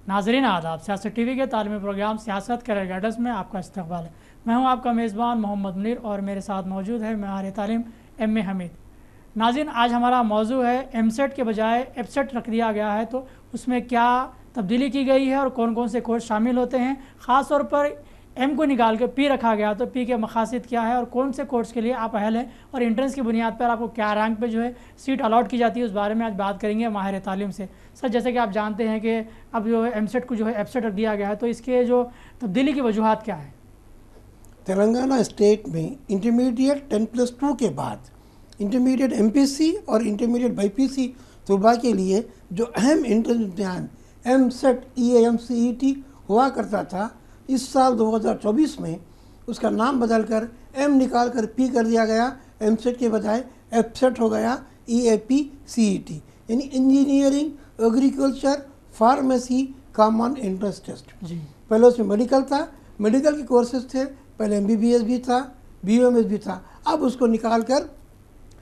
नाज़रीन आदाब, सियासत टीवी के तालीमी प्रोग्राम सियासत करियर गाइडेंस में आपका इस्तकबाल है। मैं हूं आपका मेज़बान मोहम्मद मुनीर और मेरे साथ मौजूद है माहिर तालीम एम ए हमीद। नाज़रीन, आज हमारा मौजू है एमसेट के बजाय एफसेट रख दिया गया है, तो उसमें क्या तब्दीली की गई है और कौन कौन से कोर्स शामिल होते हैं। ख़ास तौर पर एम को निकाल के पी रखा गया, तो पी के मकासद क्या है और कौन से कोर्स के लिए आप अहल हैं और इंट्रेंस की बुनियाद पर आपको क्या रैंक पे जो है सीट अलॉट की जाती है, उस बारे में आज बात करेंगे माहिर तालीम से। सर, जैसे कि आप जानते हैं कि अब जो है एमसेट को जो है एफसेट रख दिया गया है, तो इसके जो तब्दीली की वजूहात क्या है। तेलंगाना स्टेट में इंटरमीडिएट 10+2 के बाद इंटरमीडिएट एमपीसी और इंटरमीडिएट बाईपीसी तलबा के लिए जो अहम इंट्रेंस इम्तिहान एमसेट EAMCET हुआ करता था, इस साल 2024 में उसका नाम बदलकर एम निकाल कर पी कर दिया गया। एमसेट के बजाय एफसेट हो गया EAPCET, यानी engineering, agriculture, pharmacy common entrance test. पहले उसमें मेडिकल था, मेडिकल के कोर्सेज थे, पहले MBBS भी था, BOMS भी था, अब उसको निकाल कर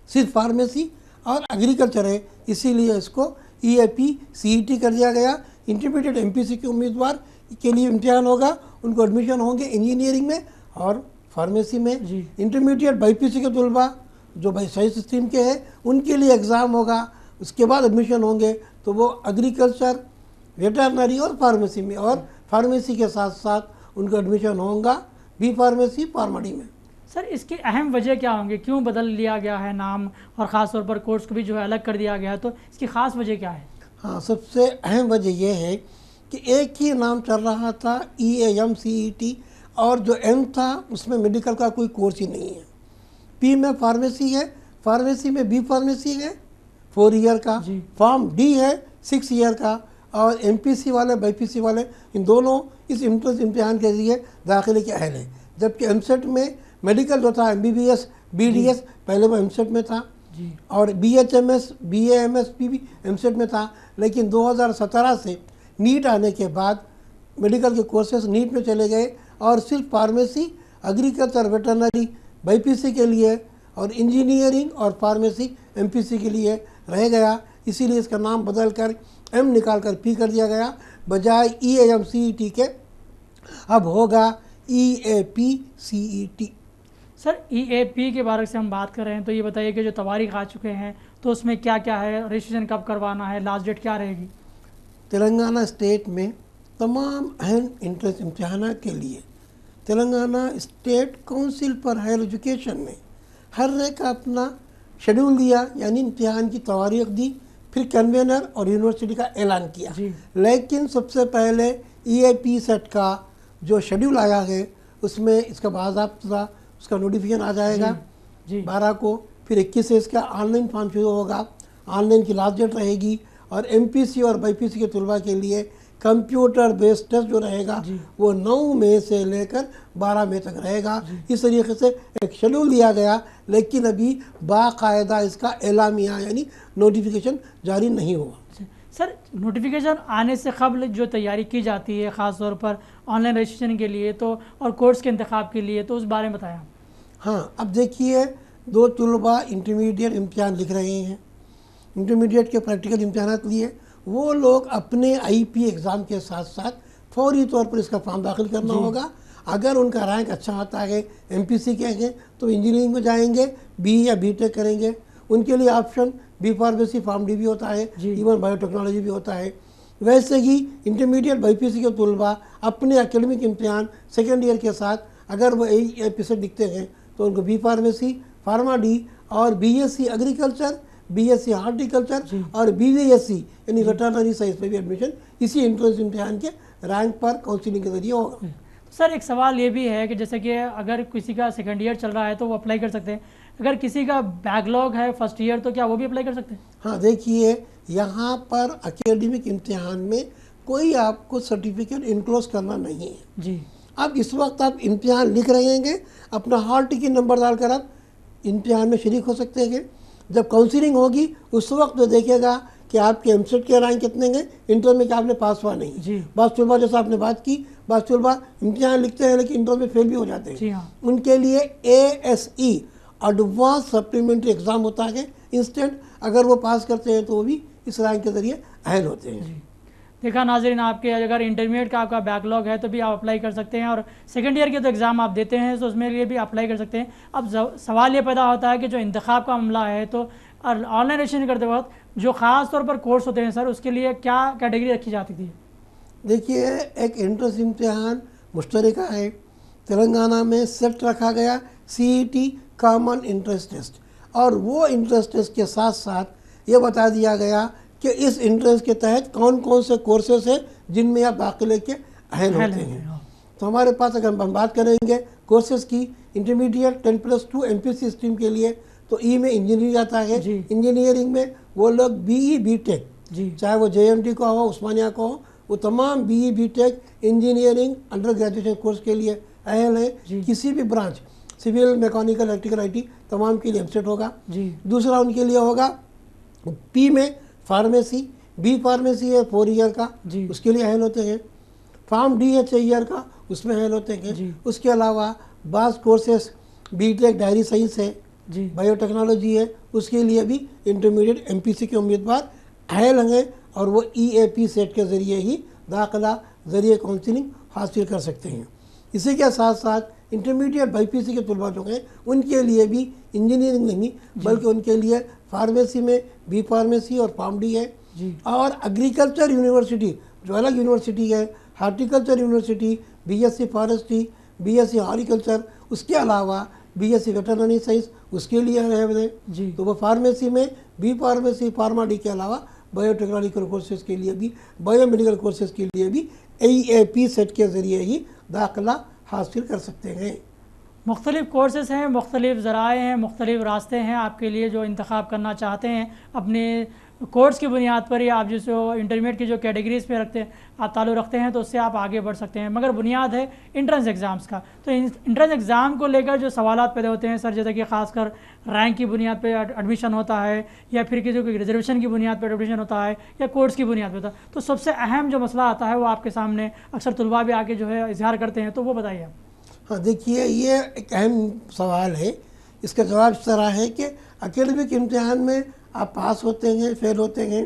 सिर्फ फार्मेसी और एग्रीकल्चर है, इसीलिए इसको EAPCET कर दिया गया। इंटरमीडिएट MPC के उम्मीदवार के लिए इम्तिहान होगा, उनको एडमिशन होंगे इंजीनियरिंग में और फार्मेसी में। इंटरमीडिएट बाईपीसी के तलबा जो भाई साइंस स्ट्रीम के हैं, उनके लिए एग्ज़ाम होगा, उसके बाद एडमिशन होंगे, तो वो एग्रीकल्चर, वेटरनरी और फार्मेसी में, और फार्मेसी के साथ साथ उनको एडमिशन होगा बी फार्मेसी फार्माडी में। सर, इसकी अहम वजह क्या होंगी, क्यों बदल लिया गया है नाम और ख़ास तौर पर कोर्स को भी जो है अलग कर दिया गया है, तो इसकी ख़ास वजह क्या है। हाँ, सबसे अहम वजह यह है कि एक ही नाम चल रहा था EAMCET, और जो एम था उसमें मेडिकल का कोई कोर्स ही नहीं है। पी में फार्मेसी है, फार्मेसी में बी फार्मेसी है 4 ईयर का, फॉर्म डी है 6 ईयर का, और MPC वाले बाईपीसी वाले इन दोनों इस इंट्रेंस इम्तिहान के लिए दाखिले के अहल हैं। जबकि एमसेट में मेडिकल जो था MBBS BDS पहले वो एमसेट में था, और BHMS BAMS भी एमसेट में था, लेकिन 2017 से नीट आने के बाद मेडिकल के कोर्सेज नीट में चले गए और सिर्फ फार्मेसी, एग्रीकल्चर, वेटरनरी बाईपीसी के लिए और इंजीनियरिंग और फार्मेसी MPC के लिए रह गया। इसीलिए इसका नाम बदल कर एम निकाल कर पी कर दिया गया, बजाय EAMCET के अब होगा EAPCET। सर, EAP के बारे से हम बात कर रहे हैं, तो ये बताइए कि जो तवारीख आ चुके हैं तो उसमें क्या क्या है, रजिस्ट्रेशन कब करवाना है, लास्ट डेट क्या रहेगी। तेलंगाना स्टेट में तमाम अहम इंट्रेंस इम्तिहान के लिए Telangana state council for higher education ने हर एक का अपना शेड्यूल दिया, यानी इम्तिहान की तवारीख दी, फिर कन्वेनर और यूनिवर्सिटी का ऐलान किया। लेकिन सबसे पहले EAPSET का जो शेड्यूल आया है उसमें इसका बाज़ाब्ता उसका नोटिफिकेशन आ जाएगा 12 को, फिर 21 से इसका ऑनलाइन फॉर्म शुरू होगा, ऑनलाइन की लास्ट डेट रहेगी, और MPC और बाईपीसी के तलबा के लिए कंप्यूटर बेस्ड टेस्ट जो रहेगा वो 9 मई से लेकर 12 मई तक रहेगा। इस तरीके से एक शेड्यूल दिया गया, लेकिन अभी बाकायदा इसका एलामिया यानी नोटिफिकेशन जारी नहीं हुआ। सर, नोटिफिकेशन आने से कबल जो तैयारी की जाती है ख़ास तौर पर ऑनलाइन रजिस्ट्रेशन के लिए तो और कोर्स के इंतखाब के लिए, तो उस बारे में बताएं। हाँ, अब देखिए, 2 तलबा इंटरमीडिएट इम्तिहान लिख रहे हैं, इंटरमीडिएट के प्रैक्टिकल इम्तिहान लिए वो लोग अपने IP एग्ज़ाम के साथ साथ फौरी तौर पर इसका फॉर्म दाखिल करना होगा। अगर उनका रैंक अच्छा आता है, MPC के हैं, तो इंजीनियरिंग में जाएंगे, B या BTech करेंगे, उनके लिए option B pharmacy pharm D भी होता है, इवन बायोटेक्नोलॉजी भी होता है। वैसे ही इंटरमीडिएट बाईपीसी के तलबा अपने एकेडमिक इम्तिहान सेकेंड ईयर के साथ अगर वो EAPSET दिखते हैं तो उनको बी फार्मेसी, फार्मा डी और BSc एग्रीकल्चर, BSc हार्टिकल्चर और BVSc यानी वेटरनरी साइंस में भी एडमिशन इसी इंट्रेंस इम्तिहान के रैंक पर काउंसिलिंग के जरिए होगा। सर, एक सवाल ये भी है कि जैसे कि अगर किसी का सेकंड ईयर चल रहा है तो वो अप्लाई कर सकते हैं, अगर किसी का बैकलॉग है फर्स्ट ईयर तो क्या वो भी अप्लाई कर सकते हैं। हाँ, देखिए, यहाँ पर एकेडमिक इम्तिहान में कोई आपको सर्टिफिकेट इनक्लोज करना नहीं है जी। अब इस वक्त आप इम्तिहान लिख रहे हैं, अपना हॉल टिकट नंबर डालकर आप इम्तिहान में शरीक हो सकते हैं। जब काउंसिलिंग होगी उस वक्त तो देखेगा कि आपके एमसेट के रैंक कितने हैं, इंटर में कि आपने पास हुआ नहीं। बास तलबा जैसा आपने बात की, बास तलबा इम्तिहान लिखते हैं लेकिन इंटर में फेल भी हो जाते हैं। हाँ। उनके लिए ASE एडवांस सप्लीमेंट्री एग्ज़ाम होता है इंस्टेंट, अगर वो पास करते हैं तो वो भी इस रैंक के ज़रिए अहल होते हैं। देखा नाजरीन, आपके अगर इंटरमीडिएट का आपका बैकलॉग है तो भी आप अप्लाई कर सकते हैं, और सेकेंड ईयर के तो एग्ज़ाम आप देते हैं तो उसमें लिए भी अप्लाई कर सकते हैं। अब सवाल ये पैदा होता है कि जो इंतखाब का मामला है, तो ऑनलाइन रजिस्ट्रेशन करते वक्त जो ख़ास तौर पर कोर्स होते हैं सर, उसके लिए क्या कैटेगरी रखी जाती थी? देखिए, एक एंट्रेंस इम्तिहान मुश्तरका है। तेलंगाना में सेट रखा गया CET कॉमन इंट्रेंस टेस्ट, और वो इंट्रेंस टेस्ट के साथ साथ ये बता दिया गया कि इस इंट्रेंस के तहत कौन कौन से कोर्सेस हैं जिनमें आप दाखिले के अहल होते हैं। तो हमारे पास अगर हम बात करेंगे कोर्सेज की, इंटरमीडिएट 10+2 MPC स्ट्रीम के लिए तो ई में इंजीनियरिंग आता है। इंजीनियरिंग में वो लोग BE BTech, चाहे वो JMT का हो, उस्मानिया का हो, वो तमाम BE BTech engineering under graduation course के लिए अहल है। किसी भी branch, civil, mechanical, electrical, IT तमाम के लिए MCET होगा। दूसरा उनके लिए होगा P में फार्मेसी, B फार्मेसी है 4 ईयर का, उसके लिए अहल होते हैं। फार्म D है 6 ईयर का, उसमें अहल होते हैं। उसके अलावा बास कोर्सेस BTech डायरी साइंस है, बायोटेक्नोलॉजी है, उसके लिए भी इंटरमीडिएट MPC के उम्मीदवार अहल हैं, और वो EAP सेट के ज़रिए ही दाखिला ज़रिए काउंसलिंग हासिल कर सकते हैं। इसी के साथ साथ इंटरमीडिएट BPC के तलबा जो हैं उनके लिए भी इंजीनियरिंग नहीं बल्कि उनके लिए फार्मेसी में B फार्मेसी और फार्म D है। और एग्रीकल्चर यूनिवर्सिटी जो अलग यूनिवर्सिटी है, horticulture university, BSc forestry, BSc horticulture, उसके अलावा BSc वेटरनरी साइंस उसके लिए है। तो वो फार्मेसी में B फार्मेसी, फार्मा D के अलावा बायोटेक्नोलॉजिकल कोर्सेज के लिए भी, बायोमेडिकल कोर्सेज के लिए भी EAP सेट के ज़रिए ही दाखिला हासिल कर सकते हैं। मुख्तलिफ़ कोर्सेज़ हैं, मुख्तलिफ़ ज़राए हैं, मुख्तलिफ़ रास्ते हैं आपके लिए जो इंतखाब करना चाहते हैं अपने कोर्स की बुनियाद पर, या आप जिस इंटरमीडिएट की जो कैटेगरीज़ पे रखते हैं, आप ताल्लु रखते हैं तो उससे आप आगे बढ़ सकते हैं। मगर बुनियाद है इंट्रेंस एग्ज़ाम्स का। तो इंट्रेंस एग्ज़ाम को लेकर जो सवालात पैदा होते हैं सर, जैसे कि ख़ासकर रैंक की बुनियाद पे एडमिशन होता है, या फिर किसी को रिजर्वेशन की बुनियाद पर एडमिशन होता है, या कोर्स की बुनियाद पर होता है, तो सबसे अहम जो मसला आता है वो आपके सामने अक्सर तलबा भी आके जो है इजहार करते हैं, तो वो बताइए आप। हाँ, देखिए, ये एक अहम सवाल है। इसका जवाब इस तरह है कि एकेडमिक इम्तिहान में आप पास होते हैं, फेल होते हैं,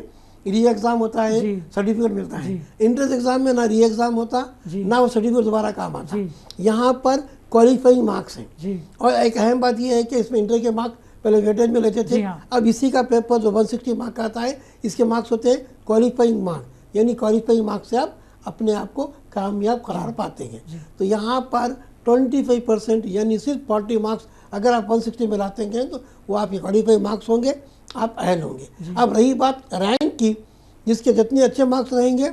री एग्ज़ाम होता है, सर्टिफिकेट मिलता है। इंट्रेंस एग्ज़ाम में ना री एग्ज़ाम होता, ना वो सर्टिफिकेट दोबारा काम आता। यहाँ पर क्वालिफाइंग मार्क्स हैं। और एक अहम बात यह है कि इसमें इंटर के मार्क्स पहले वेटेज में लेते थे, अब इसी का पेपर जो 160 मार्क का आता है, इसके मार्क्स होते हैं क्वालिफाइंग मार्क, यानी क्वालिफाइंग मार्क्स से आप अपने आप को कामयाब करार पाते हैं। तो यहाँ पर 25% यानी सिर्फ 40 मार्क्स अगर आप 160 में लाते हैं तो वो आपके क्वालिफाइंग मार्क्स होंगे, आप अहल होंगे। अब रही बात रैंक की, जिसके जितने अच्छे मार्क्स रहेंगे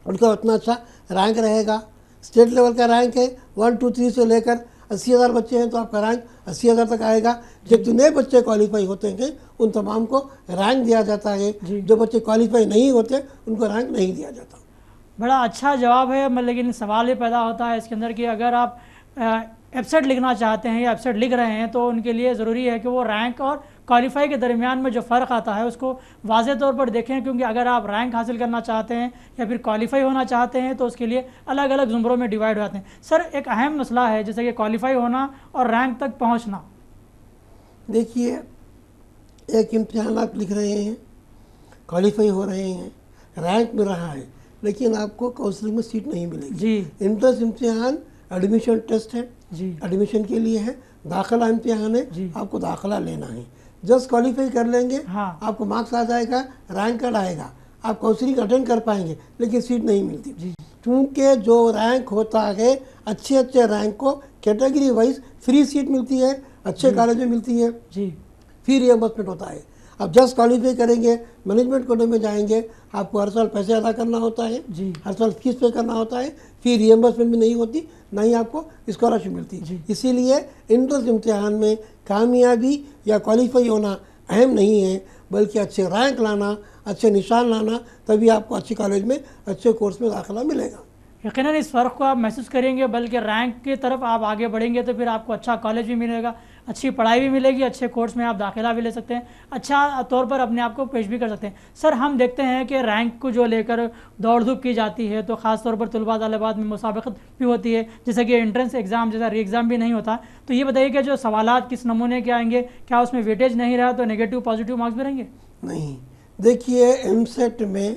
उनका उतना अच्छा रैंक रहेगा। स्टेट लेवल का रैंक है 1, 2, 3 से लेकर 80,000 बच्चे हैं तो आपका रैंक 80,000 तक आएगा। जब नए बच्चे क्वालिफाई होते हैं उन तमाम को रैंक दिया जाता है, जो बच्चे क्वालिफाई नहीं होते उनको रैंक नहीं दिया जाता। बड़ा अच्छा जवाब है, लेकिन सवाल ये पैदा होता है इसके अंदर कि अगर आप एब्सेंट लिखना चाहते हैं या एब्सेंट लिख रहे हैं तो उनके लिए ज़रूरी है कि वो रैंक और क्वालिफाई के दरमियान में जो फ़र्क आता है उसको वाज़े तौर पर देखें, क्योंकि अगर आप रैंक हासिल करना चाहते हैं या फिर क्वालिफाई होना चाहते हैं तो उसके लिए अलग अलग ज़ुमरों में डिवाइड हो जाते हैं। सर, एक अहम मसला है जैसे कि क्वालिफाई होना और रैंक तक पहुँचना। देखिए, एक इम्तिहान आप लिख रहे हैं, क्वालिफाई हो रहे हैं, रैंक मिल रहा है, लेकिन आपको काउंसलिंग में सीट नहीं मिलेगी। इंट्रेंस इम्तिहान एडमिशन टेस्ट है, एडमिशन के लिए है, दाखिला इम्तिहान है, आपको दाखिला लेना है। जस्ट क्वालिफाई कर लेंगे, आपको मार्क्स आ जाएगा, रैंक कार्ड आएगा, आप काउंसलिंग अटेंड कर पाएंगे, लेकिन सीट नहीं मिलती। क्योंकि जो रैंक होता है, अच्छे अच्छे रैंक को कैटेगरी वाइज फ्री सीट मिलती है, अच्छे कॉलेज में मिलती है, फिर रिएम्बर्समेंट होता है। अब जस्ट क्वालिफाई करेंगे, मैनेजमेंट कोटे में जाएंगे, आपको हर साल पैसे अदा करना होता है, हर साल फीस पे करना होता है, फिर रिएम्बर्समेंट भी नहीं होती, ना ही आपको स्कॉलरशिप मिलती। इसीलिए इंट्रेंस इम्तिहान में कामयाबी या क्वालिफाई होना अहम नहीं है, बल्कि अच्छे रैंक लाना, अच्छे निशान लाना, तभी आपको अच्छे कॉलेज में अच्छे कोर्स में दाखिला मिलेगा। यकीनन इस फ़र्क को आप महसूस करेंगे, बल्कि रैंक की तरफ आप आगे बढ़ेंगे तो फिर आपको अच्छा कॉलेज भी मिलेगा, अच्छी पढ़ाई भी मिलेगी, अच्छे कोर्स में आप दाखिला भी ले सकते हैं, अच्छा तौर पर अपने आप को पेश भी कर सकते हैं। सर, हम देखते हैं कि रैंक को जो लेकर दौड़ धूप की जाती है तो ख़ास तौर पर तलबा तालिबात में मुसाबकत भी होती है, जैसे कि एंट्रेंस एग्ज़ाम जैसा री एग्ज़ाम भी नहीं होता। तो ये बताइए कि जो सवालात किस नमूने के आएंगे, क्या उसमें वेटेज नहीं रहा तो नेगेटिव पॉजिटिव मार्क्स भी रहेंगे? नहीं, देखिए, एमसेट में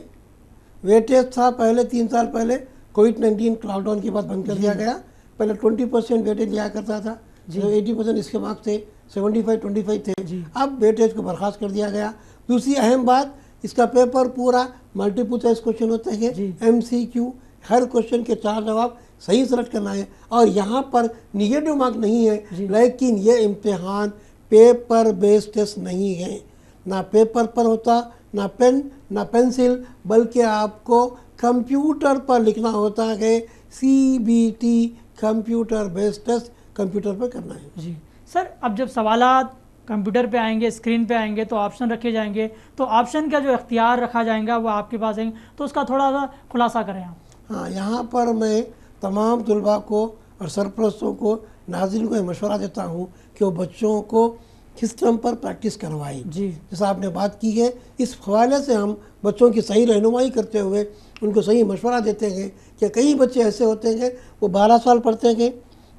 वेटेज था पहले 3 साल पहले कोविड-19 लॉकडाउन के बाद बंद कर दिया गया। पहले 20% वेटेज लिया करता था, जो 80% इसके मार्क्स थे, 75-25 थे। अब वेटेज को बर्खास्त कर दिया गया। दूसरी अहम बात, इसका पेपर पूरा मल्टीपल चॉइस क्वेश्चन होते हैं, MCQ, हर क्वेश्चन के 4 जवाब सही सेलेक्ट करना है और यहाँ पर निगेटिव मार्क नहीं है, लेकिन ये इम्तिहान पेपर बेस्ड टेस्ट नहीं है। ना पेपर पर होता, ना पेन ना पेंसिल, बल्कि आपको कंप्यूटर पर लिखना होता है। CBT computer based test computer पर करना है। जी सर, अब जब सवालात कंप्यूटर पे आएंगे, स्क्रीन पे आएंगे, तो ऑप्शन रखे जाएंगे, तो ऑप्शन का जो इख्तियार रखा जाएगा वो आपके पास आएंगे, तो उसका थोड़ा सा खुलासा करें आप। हाँ, यहाँ पर मैं तमाम तलबा को और सरपरस्तों को, नाज़रीन को मशवरा देता हूँ कि वो बच्चों को सिस्टम पर प्रैक्टिस करवाएं। जी, जैसा आपने बात की है, इस हवाले से हम बच्चों की सही रहनुमाई करते हुए उनको सही मशवरा देते हैं कि कई बच्चे ऐसे होते हैं वो 12 साल पढ़ते हैं,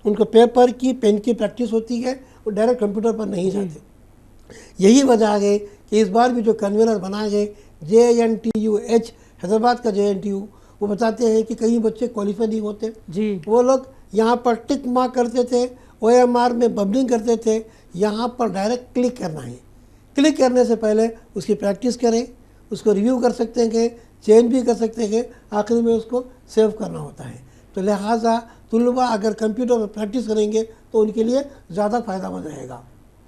उनको पेपर की पेन की प्रैक्टिस होती है, वो डायरेक्ट कंप्यूटर पर नहीं जाते। यही वजह है कि इस बार भी जो कन्वीनर बनाए गए JNTUH, हैदराबाद का JNTU, वो बताते हैं कि कई बच्चे क्वालिफाई नहीं होते जी। वो लोग यहाँ पर टिक मार्क करते थे, OMR में बबलिंग करते थे। यहाँ पर डायरेक्ट क्लिक करना है। क्लिक करने से पहले उसकी प्रैक्टिस करें, उसको रिव्यू कर सकते हैं, चेंज भी कर सकते हैं, आखिर में उसको सेव करना होता है। तो लिहाजा तुलबा अगर कंप्यूटर पर प्रैक्टिस करेंगे तो उनके लिए ज़्यादा फ़ायदामंद रहेगा।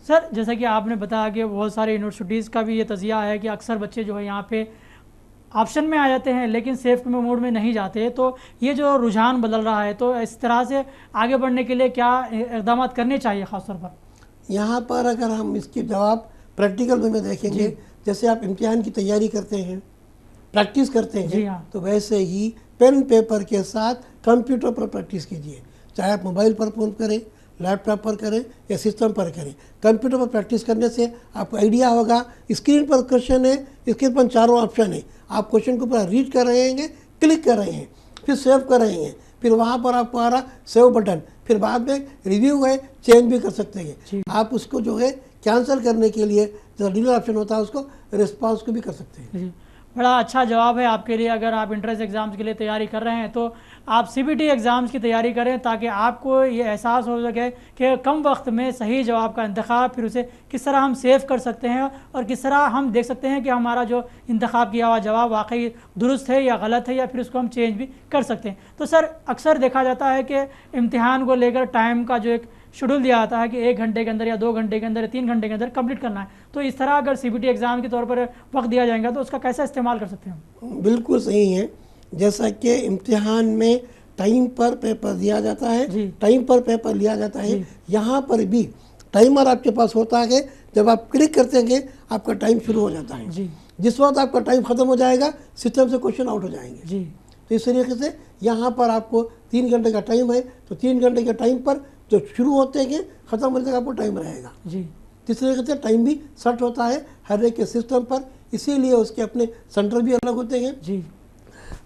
सर, जैसा कि आपने बताया कि बहुत सारे यूनिवर्सिटीज़ का भी ये तजिया है कि अक्सर बच्चे जो है यहाँ पे ऑप्शन में आ जाते हैं लेकिन सेफ मोड में नहीं जाते, तो ये जो रुझान बदल रहा है, तो इस तरह से आगे बढ़ने के लिए क्या इक़दाम करने चाहिए ख़ासतौर पर? यहाँ पर अगर हम इसके जवाब प्रैक्टिकल वे में देखेंगे, जैसे आप इम्तिहान की तैयारी करते हैं, प्रैक्टिस करते हैं, हाँ। तो वैसे ही पेन पेपर के साथ कंप्यूटर पर प्रैक्टिस कीजिए। चाहे आप मोबाइल पर फोन करें, लैपटॉप पर करें या सिस्टम पर करें, कंप्यूटर पर प्रैक्टिस करने से आपको आइडिया होगा। स्क्रीन पर क्वेश्चन है, स्क्रीन पर 4 ऑप्शन है, आप क्वेश्चन को पूरा रीड कर रहे हैं, क्लिक कर रहे हैं, फिर सेव कर रहे हैं, फिर वहाँ पर आपको आ रहा सेव बटन, फिर बाद में रिव्यू है, चेंज भी कर सकते हैं। आप उसको जो है कैंसिल करने के लिए जो डिलीट ऑप्शन होता है उसको रिस्पॉन्स को भी कर सकते हैं। जी, बड़ा अच्छा जवाब है आपके लिए। अगर आप इंट्रेंस एग्ज़ाम्स के लिए तैयारी कर रहे हैं तो आप CBT एग्ज़ाम्स की तैयारी करें, ताकि आपको ये एहसास हो सके कि कम वक्त में सही जवाब का इंतखाब, फिर उसे किस तरह हम सेव कर सकते हैं और किस तरह हम देख सकते हैं कि हमारा जो इंतखाब किया हुआ जवाब वाकई दुरुस्त है या गलत है, या फिर उसको हम चेंज भी कर सकते हैं। तो सर, अक्सर देखा जाता है कि इम्तिहान को लेकर टाइम का जो एक शेड्यूल दिया जाता है कि 1 घंटे के अंदर या 2 घंटे के अंदर या 3 घंटे के अंदर कंप्लीट करना है, तो इस तरह अगर CBT एग्ज़ाम के तौर पर वक्त दिया जाएगा तो उसका कैसा इस्तेमाल कर सकते हैं? बिल्कुल सही है। जैसा कि इम्तिहान में टाइम पर पेपर दिया जाता है, टाइम पर पेपर लिया जाता है, यहाँ पर भी टाइमर आपके पास होता है। जब आप क्लिक करते हैं आपका टाइम शुरू हो जाता है। जिस वक्त आपका टाइम ख़त्म हो जाएगा, सिस्टम से क्वेश्चन आउट हो जाएंगे। तो इस तरीके से यहाँ पर आपको 3 घंटे का टाइम है, तो 3 घंटे के टाइम पर जो शुरू होते हैं ख़त्म होने तक आपको टाइम रहेगा। इस तरीके से टाइम भी सेट होता है हर एक के सिस्टम पर, इसीलिए उसके अपने सेंटर भी अलग होते हैं।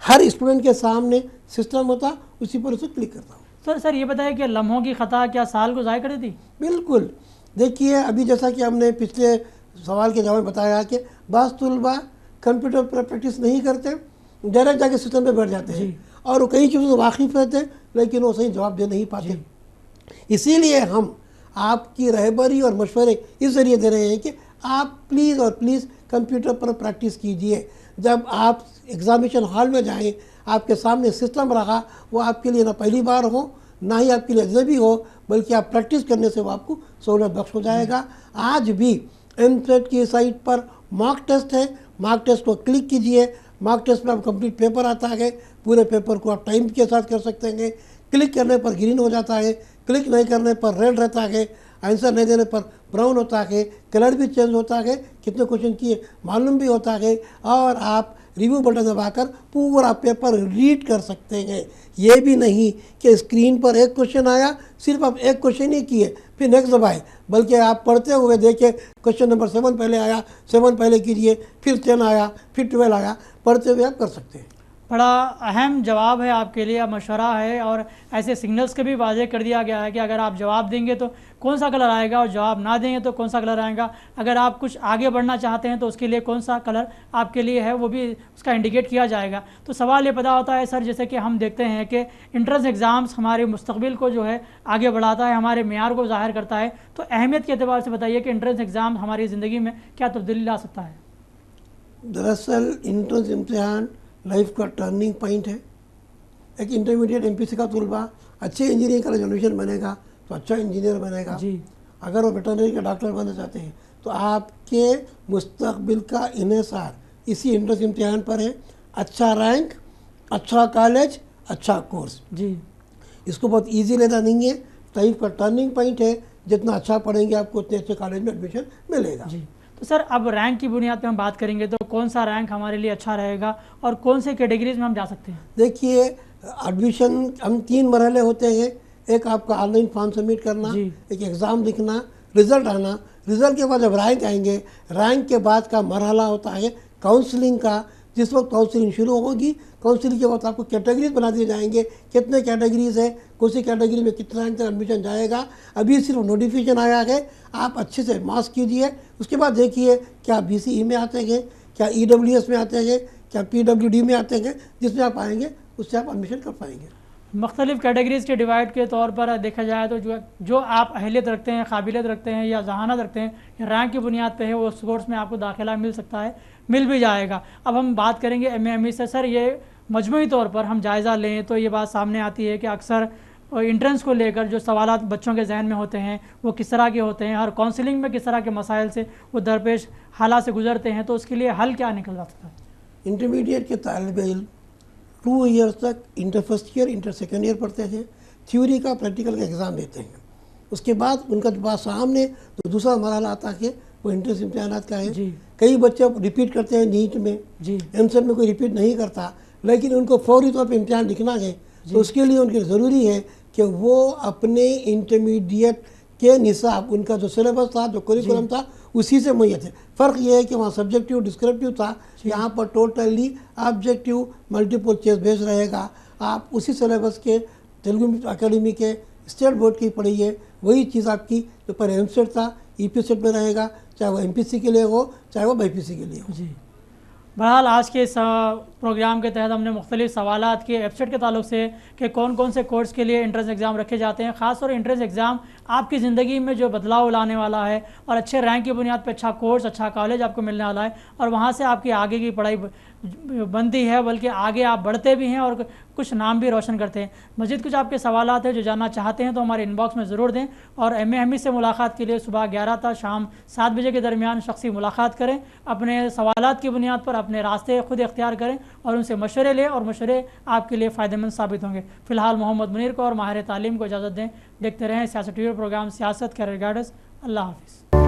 हर स्टूडेंट के सामने सिस्टम होता, उसी पर उसे क्लिक करता हूँ। सर ये बताया कि लम्हों की ख़ता क्या साल को ज़ाय कर देती? बिल्कुल। देखिए, अभी जैसा कि हमने पिछले सवाल के जवाब में बताया कि बाज़ तुलबा कंप्यूटर पर प्रैक्टिस नहीं करते, डायरेक्ट जाके सिस्टम पे बैठ जाते हैं और वो कई चीज़ों से वाकिफ़ रहते हैं, लेकिन वो सही जवाब दे नहीं पाते। इसीलिए हम आपकी रहबरी और मशवरे इस जरिए दे रहे हैं कि आप प्लीज़ और प्लीज़ कंप्यूटर पर प्रैक्टिस कीजिए। जब आप एग्ज़ामिनेशन हॉल में जाएं, आपके सामने सिस्टम रहा, वो आपके लिए ना पहली बार हो, ना ही आपके लिए अजनबी हो, बल्कि आप प्रैक्टिस करने से वो आपको सहूलत बख्श हो जाएगा। आज भी MCET की साइट पर मॉक टेस्ट है, मॉक टेस्ट को क्लिक कीजिए। मॉक टेस्ट में आप कंप्लीट पेपर आता है, पूरे पेपर को आप टाइम के साथ कर सकते हैं। क्लिक करने पर ग्रीन हो जाता है, क्लिक नहीं करने पर रेड रहता है, आंसर नहीं देने पर ब्राउन होता है, कलर भी चेंज होता है, कितने क्वेश्चन किए मालूम भी होता है, और आप रिव्यू बटन दबाकर पूरा पेपर रीड कर सकते हैं। ये भी नहीं कि स्क्रीन पर एक क्वेश्चन आया, सिर्फ आप एक क्वेश्चन ही किए फिर नेक्स्ट दबाए, बल्कि आप पढ़ते हुए देखें क्वेश्चन नंबर 7 पहले आया, 7 पहले कीजिए, फिर 10 आया, फिर 12 आया, पढ़ते हुए आप कर सकते हैं। बड़ा अहम जवाब है आपके लिए, मशवरा है, और ऐसे सिग्नल्स के भी वाज़ेह कर दिया गया है कि अगर आप जवाब देंगे तो कौन सा कलर आएगा और जवाब ना देंगे तो कौन सा कलर आएगा। अगर आप कुछ आगे बढ़ना चाहते हैं तो उसके लिए कौन सा कलर आपके लिए है वो भी उसका इंडिकेट किया जाएगा। तो सवाल ये पैदा होता है सर, जैसे कि हम देखते हैं कि इंट्रेंस एग्ज़ाम्स हमारे मुस्तकबिल को जो है आगे बढ़ाता है, हमारे मेयार को ज़ाहिर करता है। तो अहमियत के अतबार से बताइए कि इंट्रेंस एग्ज़ाम हमारी ज़िंदगी में क्या तब्दीली ला सकता है। दरअसल इंट्रेंस इम्तिहान लाइफ का टर्निंग पॉइंट है। एक इंटरमीडिएट एमपीसी का तलबा अच्छे इंजीनियरिंग का रेजोल्यूशन बनेगा तो अच्छा इंजीनियर बनेगा जी। अगर वो वेटरनरी का डॉक्टर बनना चाहते हैं तो आपके मुस्तकबिल का इन्हिसार इसी इंट्रेंस इम्तिहान पर है। अच्छा रैंक, अच्छा कॉलेज, अच्छा कोर्स। जी। इसको बहुत ईजी लेना नहीं है, लाइफ का टर्निंग पॉइंट है। जितना अच्छा पढ़ेंगे आपको उतने अच्छे कॉलेज में एडमिशन मिलेगा। जी। तो सर अब रैंक की बुनियाद पे हम बात करेंगे तो कौन सा रैंक हमारे लिए अच्छा रहेगा और कौन से कैटेगरीज में हम जा सकते हैं। देखिए, एडमिशन हम 3 मरहले होते हैं। एक आपका ऑनलाइन फॉर्म सबमिट करना, एक एग्ज़ाम लिखना, रिज़ल्ट आना। रिज़ल्ट के बाद जब रैंक आएंगे, रैंक के बाद का मरहला होता है काउंसलिंग का। जिस वक्त काउंसलिंग शुरू होगी, काउंसलिंग के बाद आपको कैटेगरीज बना दिए जाएंगे, कितने कैटेगरीज है, कौन सी कैटेगरी में कितना रैंक तक एडमिशन जाएगा। अभी सिर्फ नोटिफिकेशन आया है, आप अच्छे से मास कीजिए। उसके बाद देखिए क्या BCE में आते हैं, क्या EWS में आते हैं, क्या PWD में आते हैं। जिसमें आप आएंगे उससे आप एडमिशन कर पाएंगे। मुख्तलिफ़ कैटेगरीज़ के डिवाइड के तौर पर देखा जाए तो जो आप अहलियत रखते हैं, काबिलियत रखते हैं या जहानत रखते हैं या रैंक की बुनियाद पे है, वो उस कोर्स में आपको दाखिला मिल सकता है, मिल भी जाएगा। अब हम बात करेंगे MA से। सर ये मजमूई तौर पर हम जायज़ा लें तो ये बात सामने आती है कि अक्सर इंट्रेंस को लेकर जो सवालात बच्चों के जहन में होते हैं वो किस तरह के होते हैं, हर काउंसलिंग में किस तरह के मसाइल से वो दरपेश हालात से गुजरते हैं, तो उसके लिए हल क्या निकल सकता है। इंटरमीडिएट के तालिबे इल्म 2 ईयर्स तक inter first year, inter second year पढ़ते हैं, थ्योरी का प्रैक्टिकल का एग्ज़ाम देते हैं। उसके बाद उनका जब सामने तो दूसरा मरहला आता है वो इंट्रेंस इम्तिहानात का है। कई बच्चे रिपीट करते हैं नीट में, MCET में कोई रिपीट नहीं करता, लेकिन उनको फौरी तौर पर इम्तिहान लिखना है। तो उसके लिए उनके ज़रूरी है कि वो अपने इंटरमीडिएट के निसाब, उनका जो सिलेबस था, जो करिकुलम था, उसी से मुहैया थे। फ़र्क ये है कि वहाँ सब्जेक्टिव डिस्क्रिप्टिव था, यहाँ पर totally objective multiple choice based रहेगा। आप उसी सिलेबस के तेलुगु अकेडमी के स्टेट बोर्ड की पढ़िए, वही चीज़ आपकी जो पर MCET था EPSET में रहेगा, चाहे वो MPC के लिए हो चाहे वो BPC के लिए हो। जी। बहरहाल आज के इस प्रोग्राम के तहत हमने मुख्तलिफ सवालात के वेबसाइट के ताल्लुक से कि कौन कौन से कोर्स के लिए इंट्रेंस एग्ज़ाम रखे जाते हैं, ख़ासतौर इंट्रेंस एग्ज़ाम आपकी ज़िंदगी में जो बदलाव लाने वाला है और अच्छे रैंक की बुनियाद पर अच्छा कोर्स, अच्छा कॉलेज आपको मिलने वाला है और वहाँ से आपकी आगे की पढ़ाई बनती है, बल्कि आगे आप बढ़ते भी हैं और कुछ नाम भी रोशन करते हैं। मज़ीद कुछ आपके सवालात हैं जो जानना चाहते हैं तो हमारे इनबॉक्स में ज़रूर दें और MA हमीद से मुलाकात के लिए सुबह 11 था शाम 7 बजे के दरमियान शख्सी मुलाकात करें। अपने सवालात की बुनियाद पर अपने रास्ते खुद इख्तियार करें और उनसे मशवरे लें और मशवरे आपके लिए फ़ायदेमंद साबित होंगे। फ़िलहाल मोहम्मद मुनीर को और माहिर तालीम को इजाज़त दें। देखते रहें सियासत TV प्रोग्राम सियासत कैरियर गाइडेंस। अल्लाह हाफ़िज़।